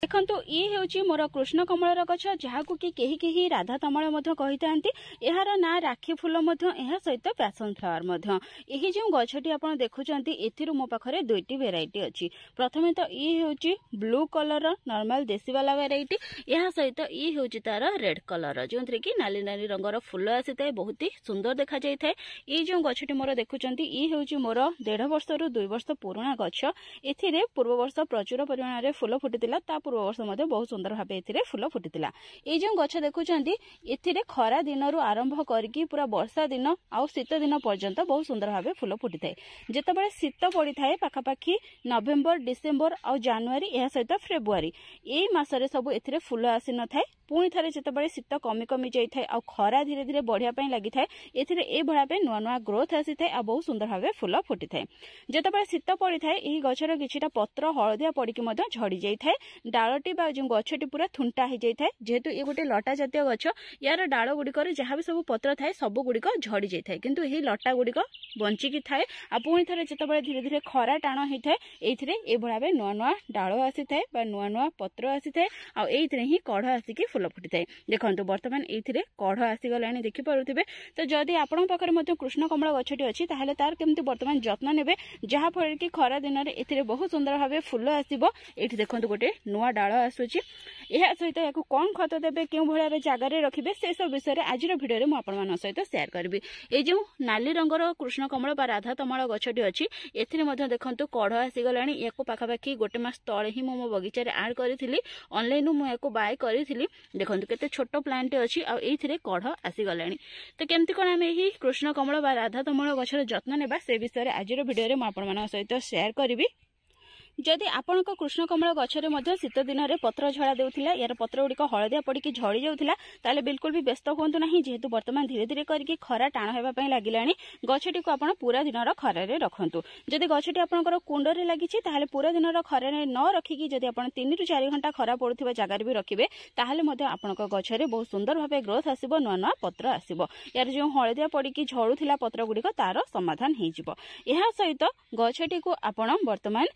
देखो ये हूँ मोर कृष्ण कमलर गछ जहाँ कि कहीं राधा तमल कही यार ना राखी फूल सहित पैसन फ्लावर यही जो गछटी आप देखुं मो पाखे दुईटी भेराइटी अच्छी। प्रथमे तो ये हूँ ब्लू कलर नॉर्मल देसी वाला भेराइटी, यह सहित ये हूँ तार रेड कलर जो थे कि नाली नाली रंगर फूल आसी था, बहुत ही सुंदर देखा जाए। ये जो गछटी मोर देखुं ये हूँ मोर 1.5 वर्ष रु 2 वर्ष पुराणा गछ। ए पूर्व वर्ष प्रचुर परिमाण में फूल फुटी पूर्व वर्ष बहुत सुंदर भाव ए फूल फुटी। ये जो गछ देखुं ए खरा दिन आरंभ करके पूरा वर्षा दिन आउ शीत दिन पर्यंत बहुत सुंदर भाव फूल फुटी थाए। जितेबाला शीत पड़ी थाए पाखापाखि नवेम्बर डिसेम्बर आ जानुआरी यह सहित फेब्रुआरी यही मसरे सब ए फूल आसी न थाए। पुणी थे जितेबाला शीत कमी कमी जाए आ खरा धीरे धीरे बढ़िया लगी थाए ए भाई नुआ नुआ ग्रोथ आसी थाए आ बहुत सुंदर भाव फूल फुटी थाए। जितेबाला शीत पड़ी थाए यही गछर किछिटा पत्र हलदिया पड़की झड़ी जाए डालटी जो गछटी पूरा थुंटा हो जाए। जेहेतु ये गोटे लटा जातीय गछ यार डाल गुड़िकर जहाँ भी सब पत्र थाए सब गुड़िक झड़ी जाए, किंतु यही लटा गुड़िक बंचिकी थाए आ पुणी थे जितेबाला धीरे धीरे खरा टाण होता है ये भाव नुआ नुआ डाल आसी थाए नुआ नुआ पत्र आसी थाए आ ही कढ़ आसिकी फूल फुटी थाए। देखो बर्तमान ये कढ़ आसीगला देखिपे। तो जदि आपण पाखे कृष्ण कमल गछटी अच्छी ताहले तार केमती बर्तमान जत्न नेबे जहाँ फल कि खरा दिन में ए बहुत सुंदर भाव फूल आसो। ये देखो गोटे नुआ डाल आसूची यह सहित या कौन खत देवे क्यों भाव जगार रखिए से सब विषय में आज भिडियो में आपण सहित शेयर करी। ये जो नाली रंगर कृष्ण कमल राधा तमल गछटी अच्छी ए देखो कढ़ आसीगला या पाखापाखि गोटे मास तले ही मो बगीचार आड करी ऑनलाइन मुझे बाय करी। देखो केते छोट प्लांट अच्छी आईथे कढ़ आसीगला। तो केमती कौन आम यही कृष्ण कमल राधा तमल गछर जत्न नेबा से विषय में आज भिडियो में आपण सहित शेयर करी। जदि आपण कृष्ण कमल गछरे शीत दिन में पत्र झड़ा देउथिला यार पत्र गुड़िक हलदिया पड़की झड़ी जाउथिला ताले बिल्कुल भी व्यस्त हुंतु नहीं, जेहेतु वर्तमान धीरे धीरे करके खरा टाण होगा लगिलानी। गछटी को आपण पूरा दिन खरारे रखंतु। जदि गछटी आपनकर कुंडरे लागिछि ताले पूरा दिन खरारे न रखिकी जदि आपण 3 ରୁ 4 घंटा खरा पड़ुथिबा जगार भी रखिबे ताले मध्ये आपनकर गछरे बहुत सुंदर भाव ग्रोथ आसीबो, नुआ नुआ पत्र आसीबो। यार जो हलदिया पड़की झड़ुथिला पत्र गुड़िक तार समाधान हेजिबो। एहा सहित गछटी को आपण वर्तमान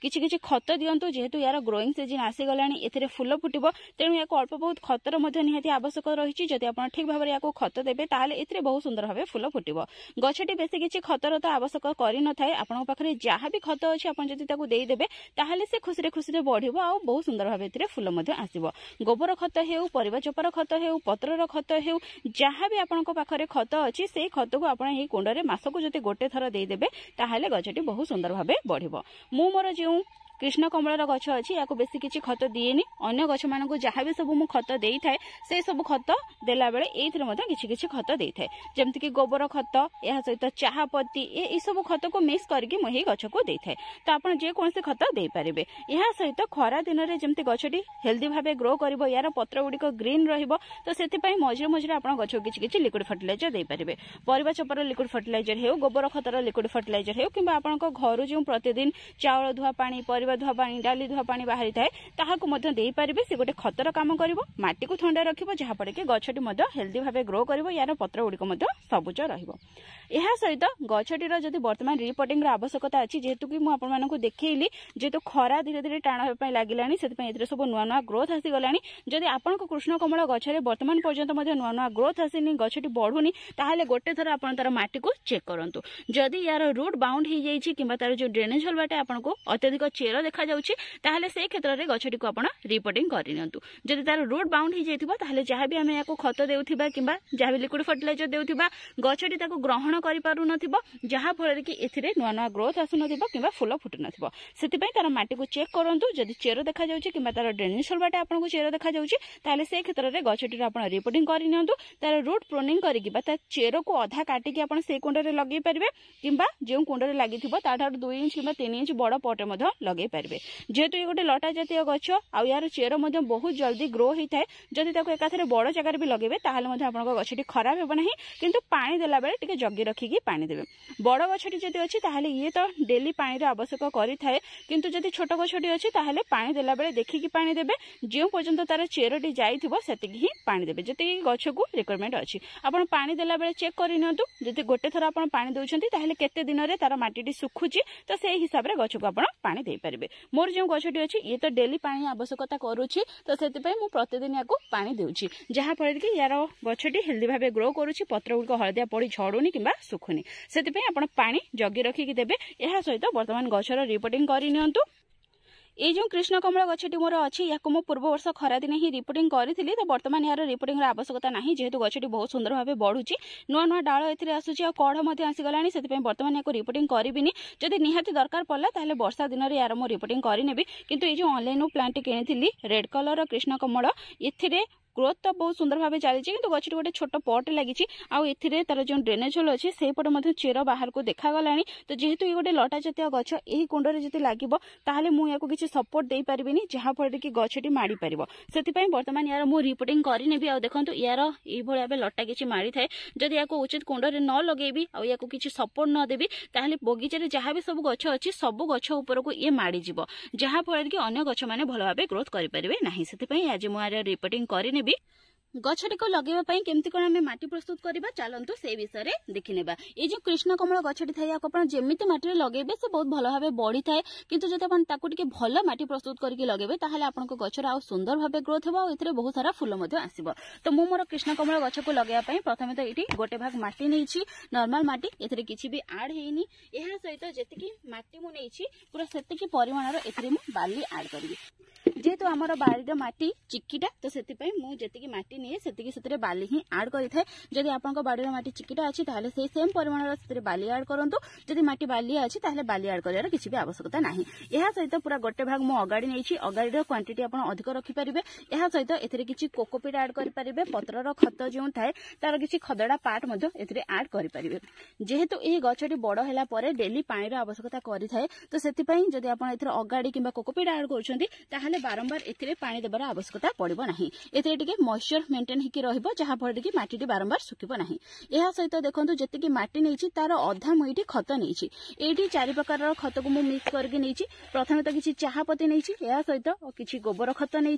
किछि किछि खत दियंतु, जेहेतु यार ग्रोइंग सीजन आसीगलानी एथिरे फूल फुटिबो तेणु या अल्प बहुत खतर निहाती आवश्यक रही। जदि आप ठीक भाव में या खत देबे ताले एथिरे बहुत सुंदर भाव फूल फुटिबो। गछटी बेसी किछि खतर तो आवश्यक करि न थाए, आपन पाखरे जहाँ भी खत अछि आपन जदि ताकू देई देबे ताहाले से खुशी खुशी बढ़िबो आ बहुत सुंदर भाव एथिरे फूल मध्ये आसीबो। गोबर खत हेउ परिबा चोपर खत हेउ पत्रर खत हेउ जहाँ भी आपन पाखरे खत अछि से खत को आपन एही कुंडरे मासको जदि गोटे थर देई देबे ताहाले गछटी बहुत सुंदर भाव बढ़िबो। मु मोर जो कृष्ण कमलर गछ अच्छी या बेसी किसी खत दिएनी, अन्य गछ मानक जहाँ भी सब मु खत दे थाए से सब खत देला बेले किछि किछि खत दे थाए, जेमति कि गोबर खत या सहित चाहा पत्ती ये सब खत को मिक्स करके मुझे गछ को दे थाए। तो आप जेकोसी खत दे पारिबे। या सहित खरा दिन में जमती गछटी हेल्दी भाव ग्रो करिवो, यार पत्र गुड़िक ग्रीन रहिबो। तो सेति मझे मझे आप गछ किछि किछि लिक्विड फर्टिलाइजर दे पारिबे। परिबा चोपर लिक्विड फर्टिलाइजर हेउ गोबर खतर लिक्विड फर्टिलाइजर हेउ किंबा आपन घर जो प्रतिदिन चाउल धुआ पानी धुआ पानी डाली धुआ पानी बाहरी थाए ताहाकू मध्य देई पारिबे। से गोटे खतर काम करिवो, माटी को ठंडा रखिवो जहाँ पड़े कि गछटी मध्य हेल्दी भाव ग्रो करिवो, यार पत्र गुड़िक मध्य सबुज रहिवो। एहा सहित गछटीर जदि वर्तमान रिपोर्टिंग आवश्यकता अछि, जेहेतु कि मु आपन मानकू देखैली जेहेतु खरा धीरे धीरे टाण होबा पई लागिलानी सेति एथिरे सब नुआ नुआ ग्रोथ आसी गलानी। जदि आपन को कृष्ण कमल गछरे वर्तमान पर्यंत मध्य नुआ नुआ ग्रोथ आसीनी, गछटी बढ़ुनी, ताहाले गोटे थर आपन तार माटी को चेक करंतु। जदि यार रूट बाउंड हो जाइछि किंबा तार जो ड्रेनेज होल बाटे आपन को अत्यधिक चेर देखा जाउछि ताहले से क्षेत्र में गछटी को आपण रिपोर्टिंग करिनंतु। जदि तार रूट बाउंड हो जाइथिबो ताहले जहाँ भी आमे याको खत देउथिबा किंबा जहाँ भी लिक्विड फर्टिलाइजर देउथिबा गछटी ताको ग्रहण करि पारु नथिबो, जहाँ फल कि एथिरे नुआ नुआ ग्रोथ आसु नथिबो किंबा फूल फुटु नथिबो। सेति पई तार माटी को चेक करंतु। जदि चेर देखा जाउछि किंबा तार ड्रेनेज होल बाटे आपन को चेर देखा जाउछि ताहले से क्षेत्र में गछटी आपण रिपोर्टिंग करिनंतु। तार रूट प्रूनिंग करिकि बा तार चेर को आधा काटिकि आपण से कुंडरे लगे पारिबे किंबा जे कुंडरे लागिथिबो ताठार 2 इंच किंबा 3 इंच बड़ पटे मध्य लगे पारिबे। जेहेतु ये गोटे लटा जातीय गछ आ यार चेर बहुत जल्दी ग्रो होता है, जदि एकाथरे बड़ जगार भी लगे ताहले आप गछटी खराब होब नहीं, किंतु पानी देला बेले टिके जगी रखिकी पानी देबे। बड़ गछटी जदि अछि ताहले ये तो डेली पानी आवश्यक करि थाए, किंतु जदि छोट गछटी अछि ताहले पानी देला बेले देखिकी पानी देबे। जे पर्यंत तार चेरटी जाइथिबो सेतिकी ही पानी देबे, जति गछ को रिक्वायरमेंट अछि। आपण पानी देला बेले चेक करि नियंतु, जदि गोटे थर आपण पानी दउछंती ताहले केते दिन रे तार माटीटी सुखुची तो सेही हिसाब रे गछ को आपण पानी देई पारिबे। देबे। मोर जो गछटी अछि ये तो डेली पानी आवश्यकता करूछि, तो सेति पई मु प्रतिदिन याको पानी देउछि, जहा फल कि यार गछटी हेल्दी भाबे ग्रो करूछि, पत्र गुड़िक हळदिया पड़ी झड़ुनी किंबा सुखुनी। सेति पई आपण पानी जगी रखिकी देबे। एहा सहित वर्तमान गछर रिपोर्टिंग करि नियंतु। ये जो कृष्ण कमल गछटी मोर अच्छी या पूर्व वर्ष खरा दिन ही रिपोर्टिंग करी, तो बर्तमान यार रिपोर्टिंग आवश्यकता नहीं, जेहेतु गछटी बहुत सुंदर भाव बढ़ुची, नुआ नुआ डाल ए आसूची आ कढ़ आसीगला, से बर्तमान या रिपोर्टिंग करी। जदि निहाती दरकार पड़ला ताहले वर्षा दिन में यार मो रिपोर्टिंग करी। किंतु ये जो ऑनलाइन प्लांट किनी red colour Krishna Kamal, a growth तो बहुत सुंदर भाव चली, कि गछटी गोटे छोट पट लगी आउ तार जो ड्रेनेज होल अच्छे से पटे चेर बाहर को देखागला। तो जेहेतु ये गोटे लटा जातीय गछ यही कुंडरे जब लगे मुझे किसी सपोर्ट दे पारिनी, जहाँफल कि गछटी माड़ी पार। से बर्तमान यार मु रिपोर्टिंग करी। आ देखो यार ये भाव लटा किसी माड़ी थाए, जदि या उचित कुंडरे न लगेबी आ किसी सपोर्ट न देवी, ताहले बगीचार जहाँ भी सब गछ अच्छी सब गछ उपर को ये माड़ी जीव, जहाँफल कि अन्य गछ मैंने भल भाव ग्रोथ करें ना। से आज मुझे रिपोर्टिंग करी गछटी को लगेवाई केमती कौन आम माटी प्रस्तुत करवा, चलतु से विषय में देखने। ये जो कृष्ण कमल गछटी थाए आप जमीती माटी लगेबे से बहुत भल भाव बढ़ी थाए, किंतु जब आप भल माटी प्रस्तुत करके लगेबे ताहले आपनको गछर आ सुंदर भाव ग्रोथ हो, और बहुत सारा फूल आसब। तो मु मोर कृष्ण कमल गछ को लगेवाई प्रथम तो ये गोटे भाग माटी नहीं, नॉर्मल माटी, एथिरे किछि भी ऐड हेनी। एहा सहित जेतिकी माटी मु नेछि पूरा सेतिकी परिमाणर एथिरे मु बाली ऐड करबी। जेहेतु आमर बाड़ीर माटी चिकिटा, तो से मुझे माटी निए से बाली ही ऐड करें। जदि आप बाड़ीर माटी चिकिटा अच्छी ताहले से सेम परिमाण से बाली ऐड करूँ, जदि माटी बालिया अच्छी ताहले बाली ऐड कर किसी भी आवश्यकता नहीं। यह सहित पूरा गोटे भाग मु अगाड़ी नहीं, अगाड़ी क्वांटिटी आप अधिक रखिपारे। यह सहित ए किसी कोकोपीट ऐड करेंगे, पत्रर खत जो थाए तार किसी खदड़ा पार्ट ऐड करेंगे। जेहेतु ये गछटी बड़ है डेली पानी आवश्यकता करें, तो से जदि आप अगाड़ी कि कोकोपीट ऐड कर बारंबार ए पानी देवार आवश्यकता पड़ो ना। ए मॉइस्चर मेंटेन होकर रहिबो, जहाँ फल कि माटी बारंबार सुखिबो नहीं। यह सहित देखो जी माटी नहीं तार अधा मुईटी खत नहीं, ये 4 प्रकार खत को मिक्स करके नहीं। प्रथम तो किसी चाहपत्ती नहीं, यह सहित किसी गोबर खत नहीं,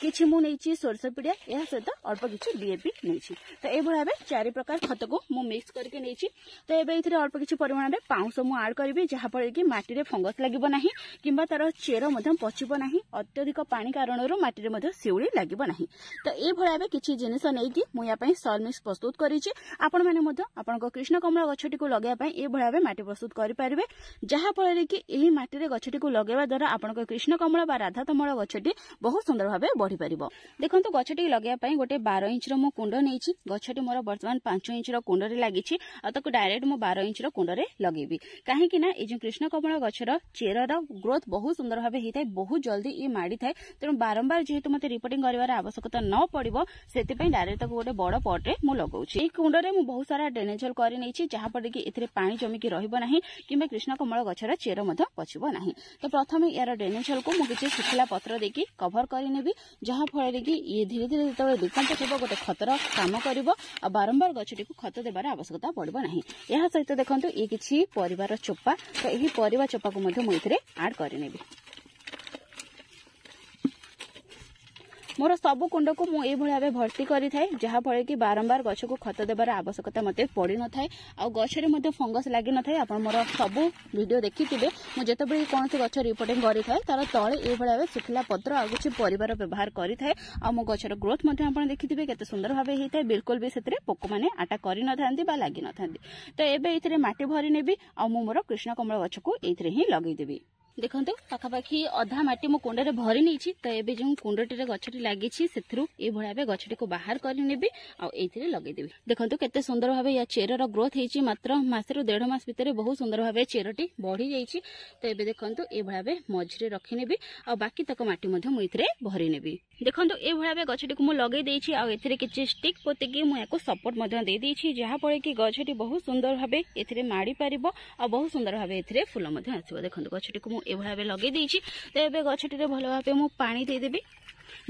किसी मुझे सोरस पिड़िया, यह सहित अल्प किसी डीएपी नहीं। तो ये भाव 4 प्रकार खत को मिक्स करके नहीं। तो ये अल्प किसी परिमाण में पाउंस मुझे ऐड करी, जहाँफल कि माटी फंगस लगे ना कि तार चेर पचब ना, अत्यधिक पानी कारण माटी में शिउली लगे ना। तो ये भाव किसी जिनिस नहीं मुझे सॉइल मिक्स प्रस्तुत करी। आपण मैंने कृष्ण कमल गछटी को लगेवाई ये भाव माटी प्रस्तुत करेंगे, जहाँफल कि यही माटी गछटी को लगेवा द्वारा आपन कृष्ण कमल बा राधा कमल गछटी बहुत सुंदर भाव बढ़ी पार। देखो गछटी लगेवाई गोटे 12 इंच मो कुंड नहीं, गछटी मोर बर्तमान 5 इंच कुंडरे लगी, डायरेक्ट मो 12 इंच कुंडरे लगेबी। कहीं जो कृष्ण कमल गछर चेरर ग्रोथ बहुत सुंदर भाव होता है, बहुत जल्दी ये माड़ी थाए। तेणु बारंबार जेहेतु मते रिपोर्टिंग कर आवश्यकता न पड़ो, से डायरेक्ट गोटे बड़ पटे मु लगाऊँ। कुंडरे मु बहुत सारा ड्रेनेज होल कर जहाँफल कि ए पानी जमिकी रहिबो नाही किंबा कृष्ण कमल गछर चेर पचिब नाही। तो प्रथम यार ड्रेनेज होल को मुझे सुखिला पत्र देकी कभर करनेबी, जहाँफल कि ये धीरे धीरे जो डिकम्पोज हो गोटे खतर काम कर, बारंबार गछटी को खत देवार आवश्यकता पड़ो नाही। यह सहित देखो ये किसी परिवार चोपा, तो यही परिवा चोपा को मुझे ऐड करनेबी। मोर सब कुंड को मुझे भाव भर्ती करी थाए, जहाँ फल कि बारंबार गछ को खत देवार आवश्यकता मत पड़ न थाए, आ गछरे मध्य फंगस लगी न थाए। आप मोर सब वीडियो देखिथिबे, मु जेतेबेले कौन से गछ रिपोर्टिंग करी थाए तार तळे ए भाव सुखिला पत्र आ किछि परिवार व्यवहार करी थाए, आ मो गछर ग्रोथ मध्य आप देखिथिबे केते सुंदर भाव होई थाए। बिल्कुल भी सेतरे पोक माने अटैक करि न थांती बा लागि न थांती। तो एबे एथिरे माटी भरी नेबी, आ मु मोर कृष्ण कमल गछ को एथिरे ही लगेई देबी। देखो पाखापाखि अधा माटी मो कुंडे भरी नहीं, तो ये जो कुंडटी गछटी लगी से भाव गछटी को बाहर करनेबी आईथे लगेदेवी। देखो केते सुंदर भाव या चेरर ग्रोथ होती, मात्र मास रु 1.5 मास भितर बहुत सुंदर भाव चेरटी बढ़ी जाइए। तो ये देखो ये भाव मझे रखिनेबी आ बाकी तक माटी मुझे भरी नेबी। देखो ये भाव गछटी को लगे देती, किसी स्टिक पोतिकी मुझे सपोर्ट दे देती, जहाँफल कि गछटी बहुत सुंदर भाव ए माड़ी पार आ बहुत सुंदर भाव ए फूल आसो। देखो गछटी को ये भाव लगे देती, तो ये गछटी भल भाव मु पानी देदेवी।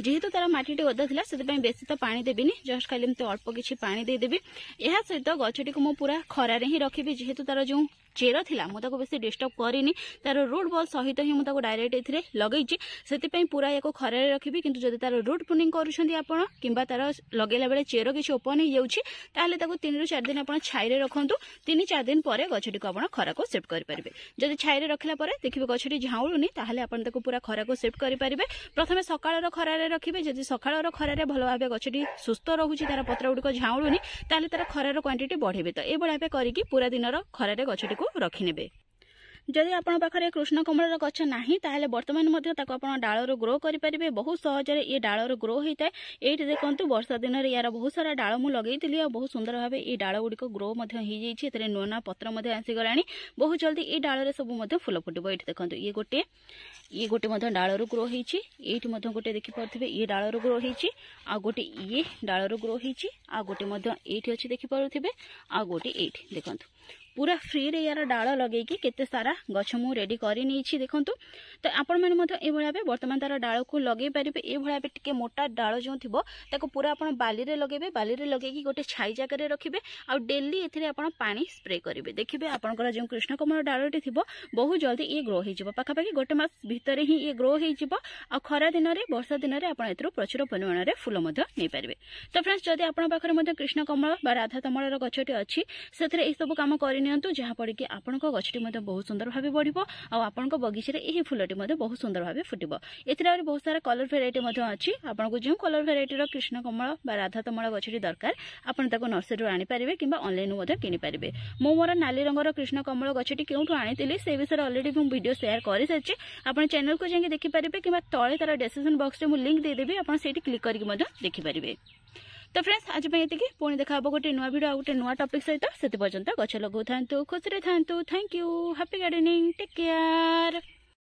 जेहेतु तार माटी ओदा था से बेसी तो पानी देवी, जस्ट खाली अल्प किसी पानी देदेवी। यह सहित गछटी को मु पूरा खरारे ही रखी, जेहेतु तार जो चेर थिला मु ताको बेसी डिस्टर्ब करिनी तार रूट बॉल सहित ही मु ताको डायरेक्ट एथिरे लगेइछि सेति पूरा याको खरे रखिबी किंतु जदि तार रूट प्रूनिंग करूछंती आपण किंबा तार लगेला बेले चेर किछि ओपन हो जाउछि ताले ताको 3 रु 4 दिन आपण छाई रे रखंतु 3-4 दिन परे गछटी को आपण खरा को शिफ्ट करि परिबे जदि छाई रे रखला परे देखिबे गछटी झाउलुनी ताले आपण ताको पूरा खरा को शिफ्ट करि परिबे प्रथमे सकाळ रो खरा रे रखिबे जदि सकाळ रो खरा रे भलो भाबे गछटी सुस्थ रहूछि तार पत्र गुडी को झाउलुनी ताले तार खरा रो क्वांटिटी बढ़ेबे तो ए बळाबे करिकि पूरा दिन रो खरा रे गछटी को रखि नेबे जदि आपण पाखरे कृष्ण कमल गछ नाही ताहले वर्तमान मध्ये ताको आपण डाळर ग्रो करि परिबे बहुत सहज रे ए डाळर ग्रो होइताय एठी देखंतु वर्षा दिन रे यार बहुत सारा डाळ मु लगेइतिली आ बहुत सुंदर भाबे ए डाळ गुडी को ग्रो मध्ये हो जाइछि एतरे नोना पत्र मध्ये आसी गलानी बहुत जल्दी ए डाळ रे सब मध्ये फूल फुटिबो एठी देखंतु ये गोटे मध्ये डाळर ग्रो होइछि एठी मध्ये गोटे देखि परथिबे ए डाळर ग्रो होइछि आ गोटे ये डाळर ग्रो होइछि आ गोटे मध्ये एठी अछि देखि परथिबे आ गोटे एठी देखंतु पूरा फ्री रे यार डाळ लगे कि केते सारा गछ मु रेडी करि नीछि देखंतु तो आपण माने मधे ए भळा बे वर्तमान तार डाळ को लगे परिबे ए भळा बे टिके मोटा डाळ जो थिबो ताको पूरा आपण बाली रे लगे कि गोटे छाई जागा रे रखिबे आ डेली एथिरे आपण पानी स्प्रे करिवे देखिबे आपनकर जो कृष्ण कमल डाळटी थिबो बहुत जल्दी ए ग्रो हे जिवो पाखा पाखी गोटे मास भितरे ही ए ग्रो हे जिवो आ खरा दिन रे वर्षा दिन रे आपण एथरो प्रचुर परिमाण रे फूल मधे नै परिबे तो फ्रेंड्स जदि आपण पाखरे मधे कृष्ण कमल बा राधा कमल रो गछटी अछि सेथरे ए सब काम करि नियंतु जहा पड़ी कि आपण को गछटी मधे बहुत सुंदर भाबे बढ़िबो आ आपण को बगीचे रे एही फुलटी मधे बहुत सुंदर भाबे फुटिबो एथिरे और बहुत सारा कलर वेराइटी मधे अछि आपण को जो कलर वेराइटी रो कृष्ण कमल बा राधा कमल गछटी दरकार आपण ताको नर्सरी रो आनी परिबे किबा ऑनलाइन मधे किनि परिबे मो मोर नाली रंग रो कृष्ण कमल गछटी केउठु आनितिली से विषय ऑलरेडी मु वीडियो शेयर करि सच्ची आपण चैनल को जाके देखि परिबे किबा तळे तार डिस्क्रिप्शन बॉक्स रे मु लिंक दे देबी आपण सेठी क्लिक करके मधे देखि परिबे तो फ्रेंड्स आज पे ये पुणी देखा गोटे नुआ वीडियो गोटे नुआ टॉपिक सहित से पर्यंत गछ लगौ थांतु खुशी रे थांतु thank you happy gardening take care.